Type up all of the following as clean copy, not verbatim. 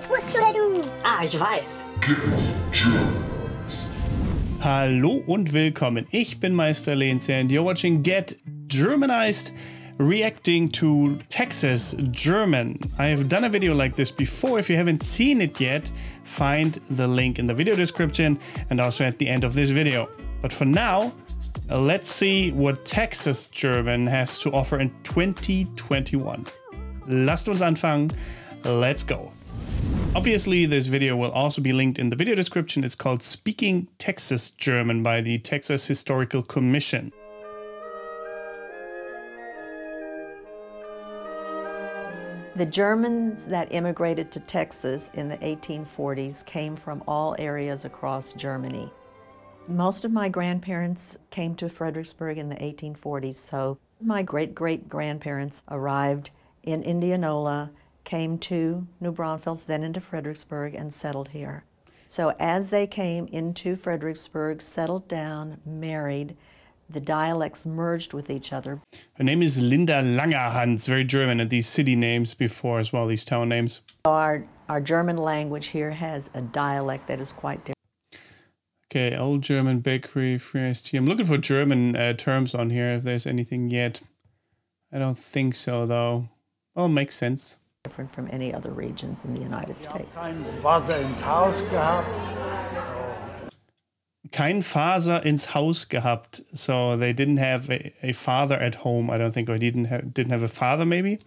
What should I do? Ah, ich weiß. Hallo und willkommen. Ich bin Meister Lenz and you're watching Get Germanized, reacting to Texas German. I have done a video like this before. If you haven't seen it yet, find the link in the video description and also at the end of this video. But for now, let's see what Texas German has to offer in 2021. Lasst uns anfangen. Let's go. Obviously, this video will also be linked in the video description. It's called Speaking Texas German by the Texas Historical Commission. The Germans that immigrated to Texas in the 1840s came from all areas across Germany. Most of my grandparents came to Fredericksburg in the 1840s, so my great-great-grandparents arrived in Indianola, came to New Braunfels, then into Fredericksburg, and settled here. So as they came into Fredericksburg, settled down, married, the dialects merged with each other. Her name is Linda Langerhans, very German, and these city names before as well, these town names. Our German language here has a dialect that is quite different. Okay, Old German Bakery, Free Iced Tea. I'm looking for German terms on here, if there's anything yet. I don't think so, though. Oh, makes sense. Different from any other regions in the United States. Kein Wasser ins Haus gehabt. Kein Vater ins Haus gehabt. So they didn't have a father at home, I don't think, or didn't have a father, maybe?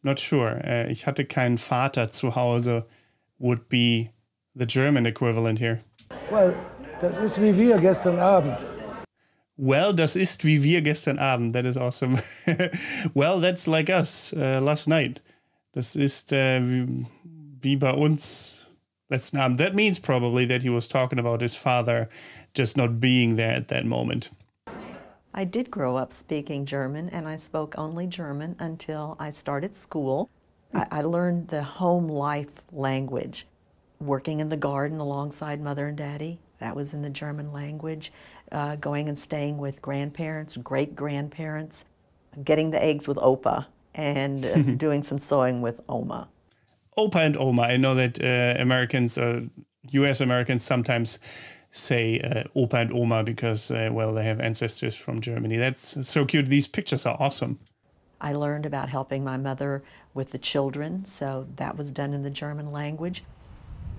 Not sure. Ich hatte keinen Vater zu Hause would be the German equivalent here. Well, das ist wie wir gestern Abend. Well, das ist wie wir gestern Abend. That is awesome. Well, that's like us last night. Das ist wie bei uns letzten Abend. That means probably that he was talking about his father just not being there at that moment. I did grow up speaking German, and I spoke only German until I started school. I learned the home life language. Working in the garden alongside Mother and Daddy, that was in the German language. Going and staying with grandparents, great-grandparents. Getting the eggs with Opa, and doing some sewing with Oma. Opa and Oma. I know that Americans, US Americans sometimes say Opa and Oma because, well, they have ancestors from Germany. That's so cute. These pictures are awesome. I learned about helping my mother with the children, so that was done in the German language.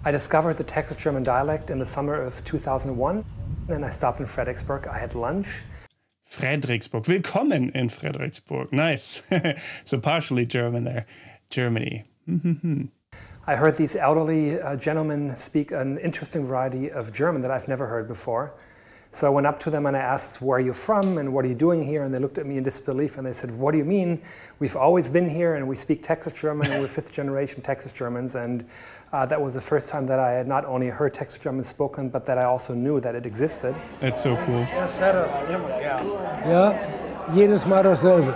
I discovered the Texas German dialect in the summer of 2001. Then I stopped in Fredericksburg. I had lunch. Fredericksburg. Willkommen in Fredericksburg. Nice. So partially German there. Germany. I heard these elderly gentlemen speak an interesting variety of German that I've never heard before. So I went up to them and I asked, where are you from and what are you doing here? And they looked at me in disbelief and they said, what do you mean? We've always been here and we speak Texas German and we're fifth generation Texas Germans. And that was the first time that I had not only heard Texas German spoken, but that I also knew that it existed. That's so cool. Ja, jedes Mal dasselbe.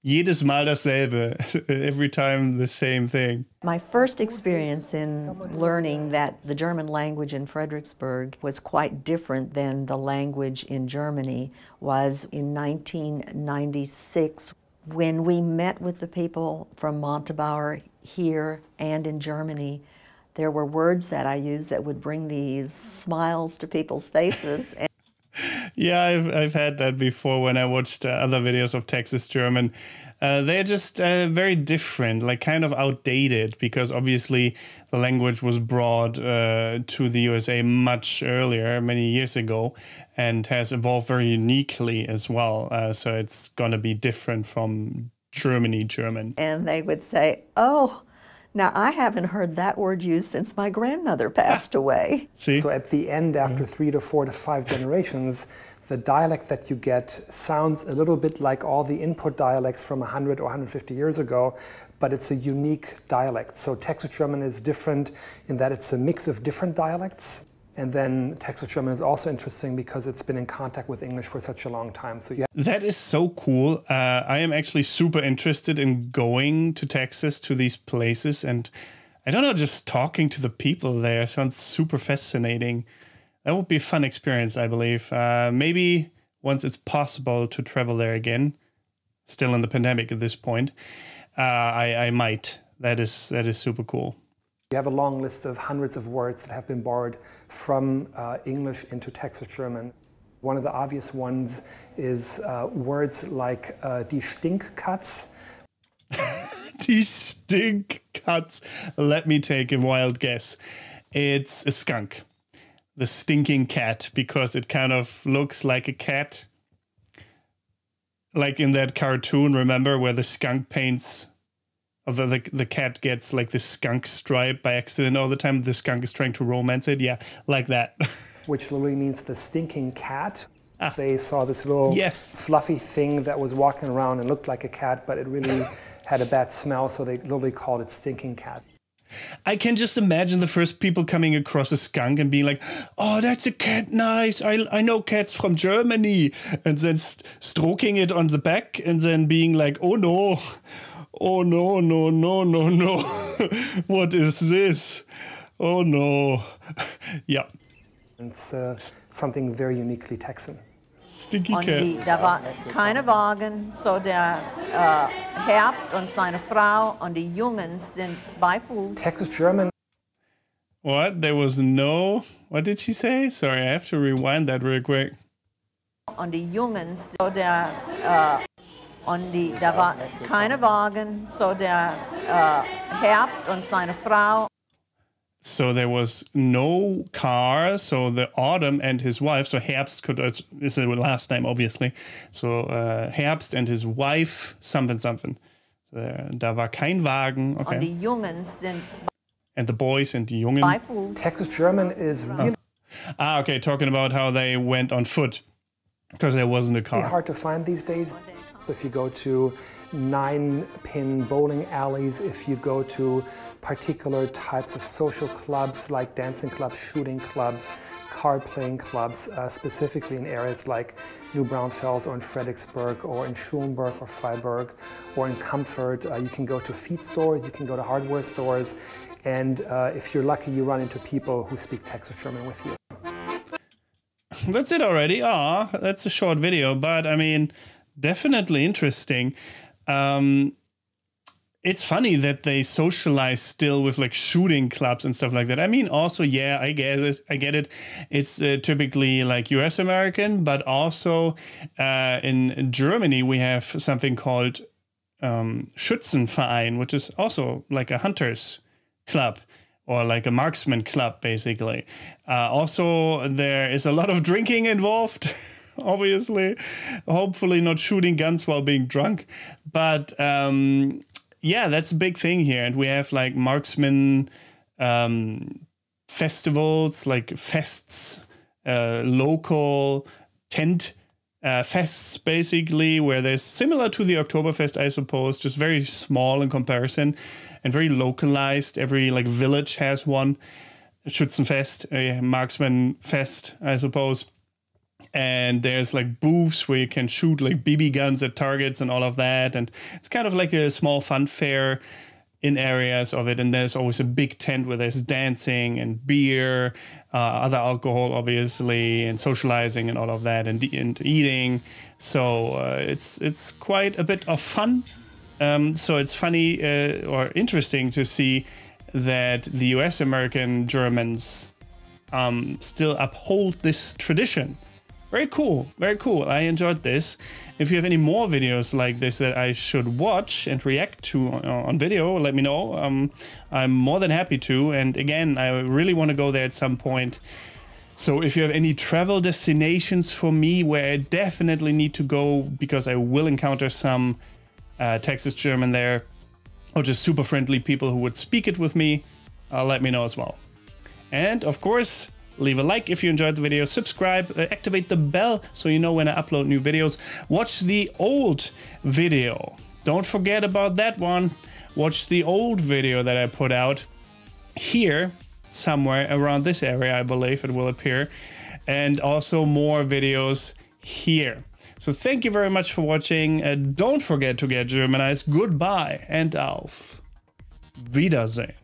Jedes Mal dasselbe. Every time the same thing. My first experience in learning that the German language in Fredericksburg was quite different than the language in Germany was in 1996 when we met with the people from Montabaur here and in Germany. There were words that I used that would bring these smiles to people's faces. Yeah, I've had that before when I watched other videos of Texas German. They're just very different, like kind of outdated, because obviously the language was brought to the USA much earlier, many years ago, and has evolved very uniquely as well. So it's going to be different from German. And they would say, oh, now I haven't heard that word used since my grandmother passed away. See? So at the end, after 3 to 4 to 5 generations, the dialect that you get sounds a little bit like all the input dialects from 100 or 150 years ago, but it's a unique dialect. So Texas German is different in that it's a mix of different dialects. And then Texas German is also interesting because it's been in contact with English for such a long time. So yeah. That is so cool. I am actually super interested in going to Texas, to these places. And I don't know, just talking to the people there sounds super fascinating. That would be a fun experience, I believe. Maybe once it's possible to travel there again, still in the pandemic at this point, I might. That is super cool. We have a long list of hundreds of words that have been borrowed from English into Texas German. One of the obvious ones is words like die Stinkkatz. Die Stinkkatz. Let me take a wild guess. It's a skunk. The stinking cat, because it kind of looks like a cat. Like in that cartoon, remember, where the skunk paints... The cat gets like this skunk stripe by accident all the time. The skunk is trying to romance it. Yeah, like that. Which literally means the stinking cat. They saw this little yes. fluffy thing that was walking around and looked like a cat, but it really had a bad smell, so they literally called it stinking cat. I can just imagine the first people coming across a skunk and being like, oh, that's a cat, nice. I know cats from Germany. And then stroking it on the back and then being like, oh no. Oh, no, no, no, no, no. What is this? Oh, no. Yeah. It's something very uniquely Texan. Stinky cat. Da war keine Wagen, so der Herbst und seine Frau und die Jungen sind bei Fuß. Texas German. What? There was no... What did she say? Sorry, I have to rewind that real quick. Und die Jungen, so der... da war keine Wagen, so der Herbst und seine Frau. So there was no car, so the autumn and his wife, so Herbst is the last name, obviously. So Herbst and his wife, something. Da war kein Wagen, okay. Und die Jungen sind... And the boys and the Jungen. Bei Fuß. Texas German is really... Okay, talking about how they went on foot, because there wasn't a car. Hard to find these days. If you go to 9-pin bowling alleys, if you go to particular types of social clubs like dancing clubs, shooting clubs, card playing clubs, specifically in areas like New Braunfels or in Fredericksburg or in Schulenburg or Freiburg or in Comfort, you can go to feed stores, you can go to hardware stores, and if you're lucky, you run into people who speak Texas German with you. That's it already. Ah, that's a short video, but I mean, definitely interesting. It's funny that they socialize still with like shooting clubs and stuff like that. I mean, also, yeah, I get it. It's typically like US American, but also in Germany, we have something called Schützenverein, which is also like a hunter's club or like a marksman club, basically. Also, there is a lot of drinking involved. Obviously, hopefully not shooting guns while being drunk, but yeah, that's a big thing here. And we have like marksman festivals, like fests, local tent fests, basically, where there's similar to the Oktoberfest, I suppose, just very small in comparison and very localized. Every like village has one. Schützenfest, a marksman fest, I suppose. And there's like booths where you can shoot like BB guns at targets and all of that. And it's kind of like a small fun fair in areas of it. And there's always a big tent where there's dancing and beer, other alcohol, obviously, and socializing and all of that, and eating. So it's quite a bit of fun. So it's funny or interesting to see that the US American Germans still uphold this tradition. Very cool, very cool. I enjoyed this. If you have any more videos like this that I should watch and react to on video, let me know. I'm more than happy to. And again, I really want to go there at some point. So if you have any travel destinations for me where I definitely need to go because I will encounter some Texas German there, or just super friendly people who would speak it with me, let me know as well. And of course, leave a like if you enjoyed the video, subscribe, activate the bell so you know when I upload new videos. Watch the old video. Don't forget about that one. Watch the old video that I put out here, somewhere around this area, I believe it will appear. And also more videos here. So thank you very much for watching. Don't forget to get Germanized. Goodbye and auf Wiedersehen.